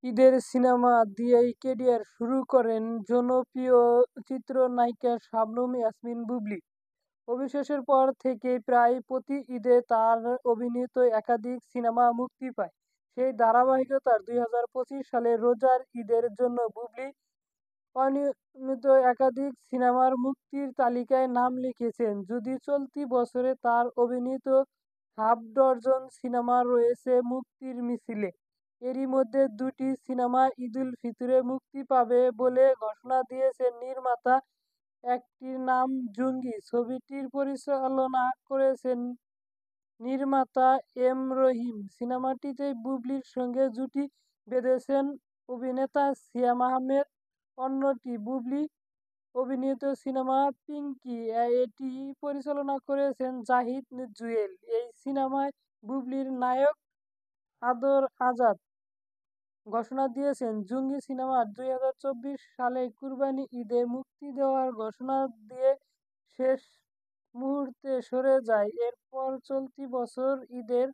ঈদের সিনেমা দিয়েই ক্যারিয়ার শুরু করেন জনপ্রিয় চিত্রনায়িকা শবনম ইয়াসমিন বুবলী। অবিশ্বাসের পর থেকেই প্রায় প্রতি ঈদে তার অভিনীত একাধিক সিনেমা মুক্তি পায়। সেই ধারাবাহিকতায় ২০২৫ সালের রোজার ঈদের জন্য বুবলী অনিয়মিত একাধিক সিনেমার মুক্তির তালিকায় নাম লিখেছেন। যদি চলতি বছরে তার অভিনীত হাফ ডজন সিনেমা রয়েছে মুক্তির মিছিলে। এরই মধ্যে দুটি সিনেমা ঈদুল ফিতরে মুক্তি পাবে বলে ঘোষণা দিয়েছেন নির্মাতা। একটির নাম জঙ্গি। ছবিটির পরিচালনা করেছেন নির্মাতা এম রহিম। সিনেমাটিতে বুবলীর সঙ্গে জুটি বেঁধেছেন অভিনেতা সিয়াম আহমেদ। অন্যটি বুবলী অভিনীত সিনেমা পিঙ্কি। এটি পরিচালনা করেছেন জাহিদ জুয়েল। এই সিনেমায় বুবলীর নায়ক আদর আজাদ ঘোষণা দিয়েছেন জঙ্গি সিনেমা ২০২৪ সালে কুরবানি ঈদে মুক্তি দেওয়ার ঘোষণা দিয়ে শেষ মুহূর্তে সরে যায়। এরপর চলতি বছর ঈদের